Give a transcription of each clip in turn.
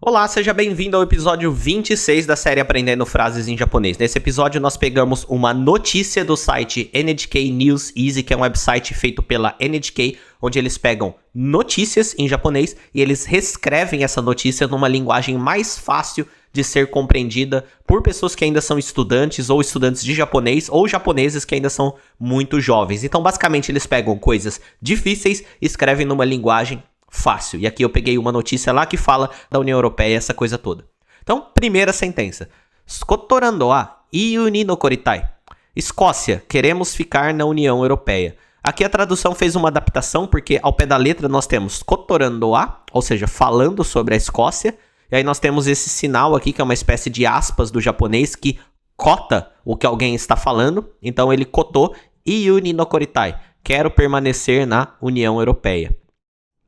Olá, seja bem-vindo ao episódio 26 da série Aprendendo Frases em Japonês. Nesse episódio nós pegamos uma notícia do site NHK News Easy, que é um website feito pela NHK, onde eles pegam notícias em japonês e eles reescrevem essa notícia numa linguagem mais fácil de ser compreendida por pessoas que ainda são estudantes ou estudantes de japonês ou japoneses que ainda são muito jovens. Então, basicamente, eles pegam coisas difíceis e escrevem numa linguagem fácil. E aqui eu peguei uma notícia lá que fala da União Europeia, essa coisa toda. Então, primeira sentença. Skotorando wa EU ni nokoritai. Escócia, queremos ficar na União Europeia. Aqui a tradução fez uma adaptação, porque ao pé da letra nós temos skotorando wa, ou seja, falando sobre a Escócia. E aí nós temos esse sinal aqui, que é uma espécie de aspas do japonês, que cota o que alguém está falando. Então ele cotou EU ni nokoritai. Quero permanecer na União Europeia.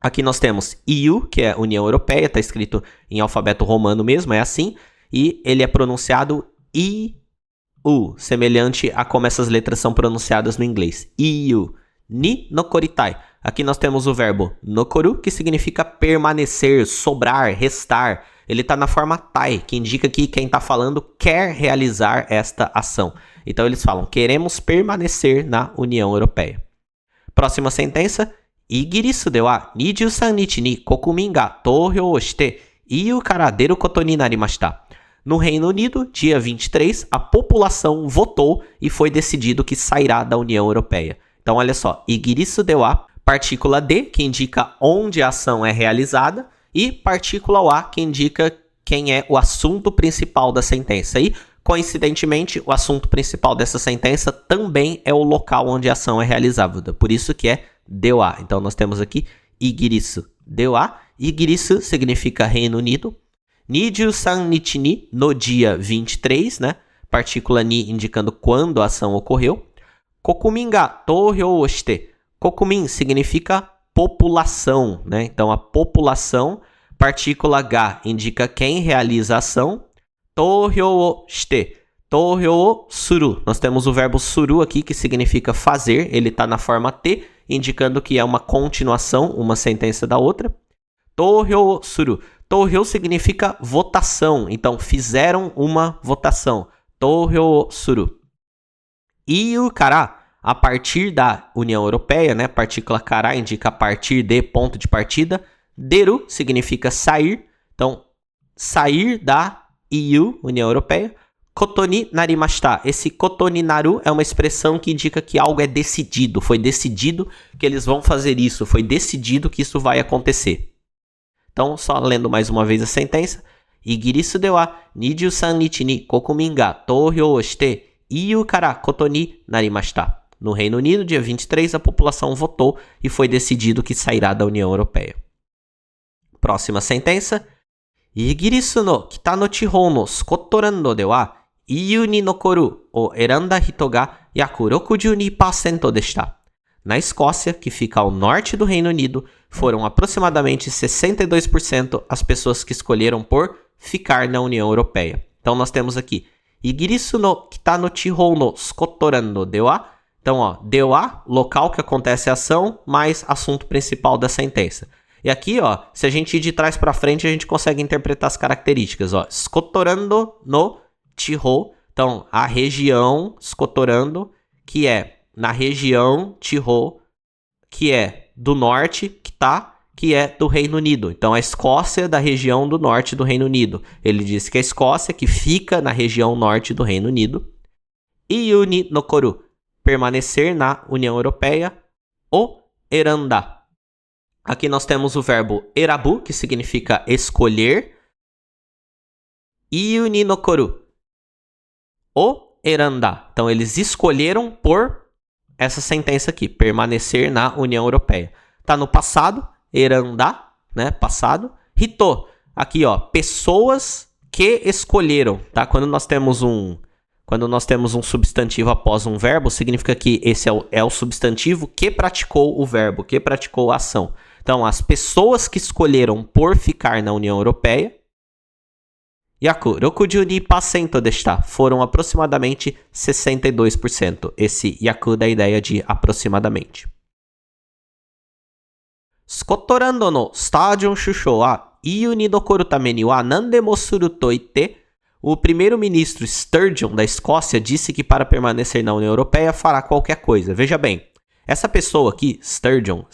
Aqui nós temos EU, que é União Europeia, está escrito em alfabeto romano mesmo, é assim. E ele é pronunciado EU, semelhante a como essas letras são pronunciadas no inglês. EU. Ni nokoritai. Aqui nós temos o verbo nokoru, que significa permanecer, sobrar, restar. Ele está na forma tai, que indica que quem está falando quer realizar esta ação. Então eles falam, queremos permanecer na União Europeia. Próxima sentença. イギリスでは23日に国民が投票をして EU から出ることになりました。No Reino Unido, dia 23, a população votou e foi decidido que sairá da União Europeia. Então, olha só, イギリスでは, partícula de, que indica onde a ação é realizada, e partícula wa, que indica quem é o assunto principal da sentença. E, coincidentemente, o assunto principal dessa sentença também é o local onde a ação é realizada. Por isso que é de-wa. Então, nós temos aqui Igirisu de-wa. Igirisu significa Reino Unido. 23 nichi ni, no dia 23, né? Partícula ni indicando quando a ação ocorreu. Kokumin ga touhyou o shite. Kokumin significa população, né? Então, a população, partícula ga indica quem realiza a ação. Touhyou o shite. Touhyou suru. Nós temos o verbo suru aqui, que significa fazer. Ele está na forma T, indicando que é uma continuação, uma sentença da outra. Touhyou suru. Touhyou significa votação. Então, fizeram uma votação. Touhyou suru. EU kara, a partir da União Europeia, né? Partícula kara indica a partir de, ponto de partida. Deru significa sair. Então, sair da EU, União Europeia. Koto ni narimashita. Esse koto ni naru é uma expressão que indica que algo é decidido. Foi decidido que eles vão fazer isso. Foi decidido que isso vai acontecer. Então, só lendo mais uma vez a sentença. Igirisu de wa 23 nichi ni kokumin ga touhyou o shite EU kara koto ni narimashita. No Reino Unido, dia 23, a população votou e foi decidido que sairá da União Europeia. Próxima sentença. イギリスの北の地方のスコットランドでは EU に残るを選んだ人が約 62% でした。Na Escócia, que fica ao norte do Reino Unido, foram aproximadamente 62% as pessoas que escolheram por ficar na União Europeia. Então nós temos aqui イギリスの北の地方のスコットランドでは, então ó, de wa, local que acontece a ação, mais assunto principal da sentença. E aqui, ó, se a gente ir de trás para frente, a gente consegue interpretar as características, ó. Skotorando no Chiho. Então, a região Skotorando, que é na região Chiho, que é do norte, que é do Reino Unido. Então, a Escócia da região do norte do Reino Unido. Ele diz que a Escócia, que fica na região norte do Reino Unido. EU ni nokoru, permanecer na União Europeia. O eranda. Aqui nós temos o verbo erabu, que significa escolher. EU ni nokoru. O eranda. Então, eles escolheram por essa sentença aqui, permanecer na União Europeia. Tá no passado, eranda, né? Passado. Hito. Aqui, ó, pessoas que escolheram, tá? Quando nós temos um substantivo após um verbo, significa que esse é o substantivo que praticou o verbo, que praticou a ação. Então, as pessoas que escolheram por ficar na União Europeia, yaku 62% desta, foram aproximadamente 62%. Esse yaku da ideia de aproximadamente. スコットランドのスタージョン首相は iu ni nokoru tame ni wa nandemo suru to ite, o primeiro-ministro Sturgeon da Escócia disse que para permanecer na União Europeia fará qualquer coisa. Veja bem, essa pessoa aqui, Sturgeon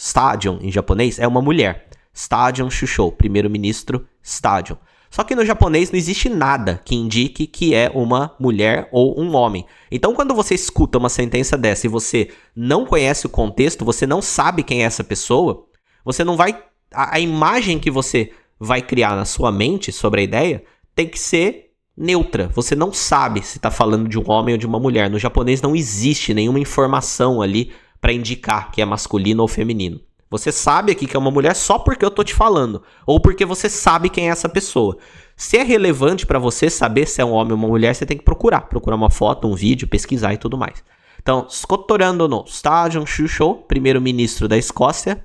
em japonês, é uma mulher. Sturgeon Chushou, primeiro-ministro Sturgeon. Só que no japonês não existe nada que indique que é uma mulher ou um homem. Então, quando você escuta uma sentença dessa e você não conhece o contexto, você não sabe quem é essa pessoa, você não vai... A imagem que você vai criar na sua mente sobre a ideia tem que ser neutra. Você não sabe se está falando de um homem ou de uma mulher. No japonês não existe nenhuma informação ali para indicar que é masculino ou feminino. Você sabe aqui que é uma mulher só porque eu tô te falando, ou porque você sabe quem é essa pessoa. Se é relevante para você saber se é um homem ou uma mulher, você tem que procurar uma foto, um vídeo, pesquisar e tudo mais. Então, Skotorando no Sturgeon Chushou, primeiro-ministro da Escócia,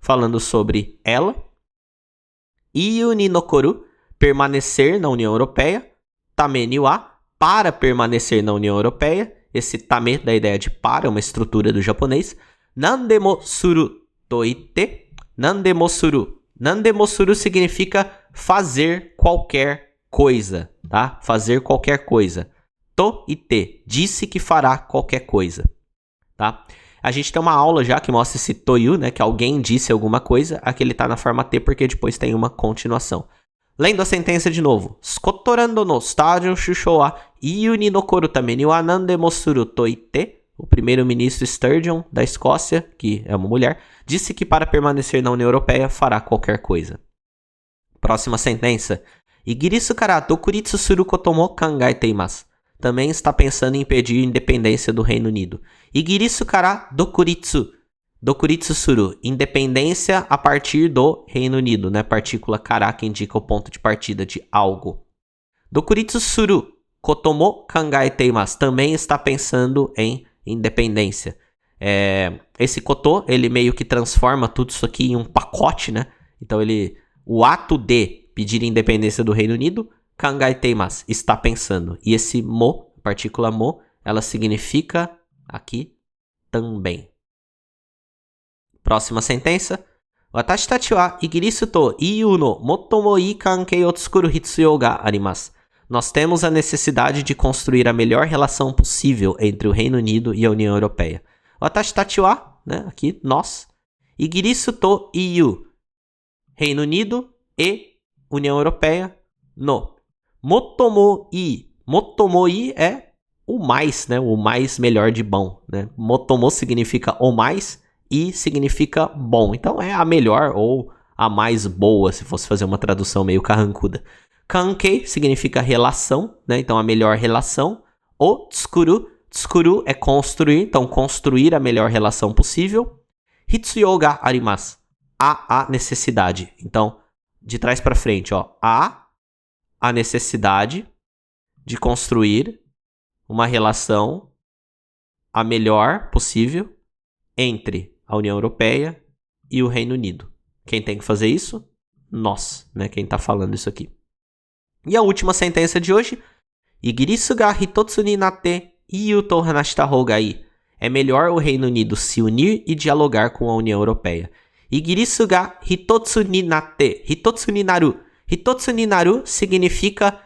falando sobre ela. Iu ni nokoru, permanecer na União Europeia. Tame ni wa, para permanecer na União Europeia. Esse tame da ideia de para, é uma estrutura do japonês. Nandemo suru to ite. Nandemo suru. Nandemo suru significa fazer qualquer coisa, tá? Fazer qualquer coisa. To ite, disse que fará qualquer coisa, tá? A gente tem uma aula já que mostra esse toyu, né? Que alguém disse alguma coisa. Aqui ele tá na forma T porque depois tem uma continuação. Lendo a sentença de novo. Skotorando no Sturgeon Chushou wa iu ni nokoru tame ni wa nandemo suru to ite. O primeiro-ministro Sturgeon, da Escócia, que é uma mulher, disse que para permanecer na União Europeia fará qualquer coisa. Próxima sentença. Igirisu kara dokuritsu suru koto mo kangaete imasu. Também está pensando em impedir a independência do Reino Unido. Igirisu kara dokuritsu. Dokuritsu suru. Independência a partir do Reino Unido, né? Partícula kara que indica o ponto de partida de algo. Dokuritsu suru koto mo kangaete imasu. Também está pensando em independência. Esse koto, ele meio que transforma tudo isso aqui em um pacote, né? Então o ato de pedir independência do Reino Unido, kangaiteimasu, está pensando. E esse mo, a partícula mo, ela significa aqui também. Próxima sentença. Watashi tachi wa Igirisu to EU no mottomo ii kankei o tsukuru hitsuyou ga arimasu. Nós temos a necessidade de construir a melhor relação possível entre o Reino Unido e a União Europeia. Watashi tachi wa, né, aqui, nós. Igirisu to EU, Reino Unido e União Europeia, no. Motomo i. Motomo i é o mais, né, o mais melhor de bom, né. Motomo significa o mais e significa bom. Então é a melhor ou a mais boa, se fosse fazer uma tradução meio carrancuda. Kankei significa relação, né? Então a melhor relação. O tsukuru. Tsukuru é construir, então construir a melhor relação possível. Hitsuyou ga arimasu. Há a necessidade. Então, de trás para frente, há a necessidade de construir uma relação a melhor possível entre a União Europeia e o Reino Unido. Quem tem que fazer isso? Nós, né? Quem está falando isso aqui. E a última sentença de hoje. Igirisu ga hitotsu ni natte iu to hanashita hou ga ii. É melhor o Reino Unido se unir e dialogar com a União Europeia. Igirisu ga hitotsu ni natte. Hitotsu ni naru. Hitotsu ni naru significa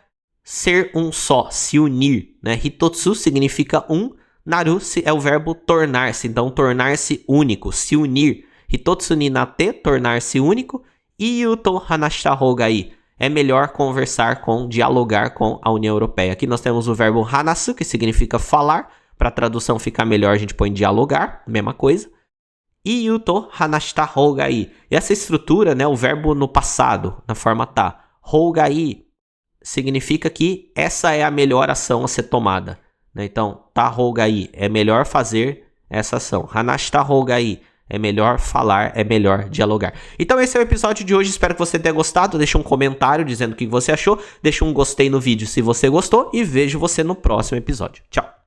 ser um só, se unir, né? Hitotsu significa um. Naru é o verbo tornar-se. Então, tornar-se único, se unir. Hitotsu ni natte, tornar-se único. Iu to hanashita hou ga ii. É melhor conversar dialogar com a União Europeia. Aqui nós temos o verbo hanasu, que significa falar. Para a tradução ficar melhor, a gente põe dialogar, mesma coisa. Iu to hanashita hou ga ii. E essa estrutura, né, o verbo no passado, na forma tá. Hou ga ii significa que essa é a melhor ação a ser tomada. Né? Então, tá hou ga ii é melhor fazer essa ação. Hanashita hou ga ii é melhor falar, é melhor dialogar. Então esse é o episódio de hoje, espero que você tenha gostado. Deixa um comentário dizendo o que você achou, deixa um gostei no vídeo se você gostou e vejo você no próximo episódio. Tchau!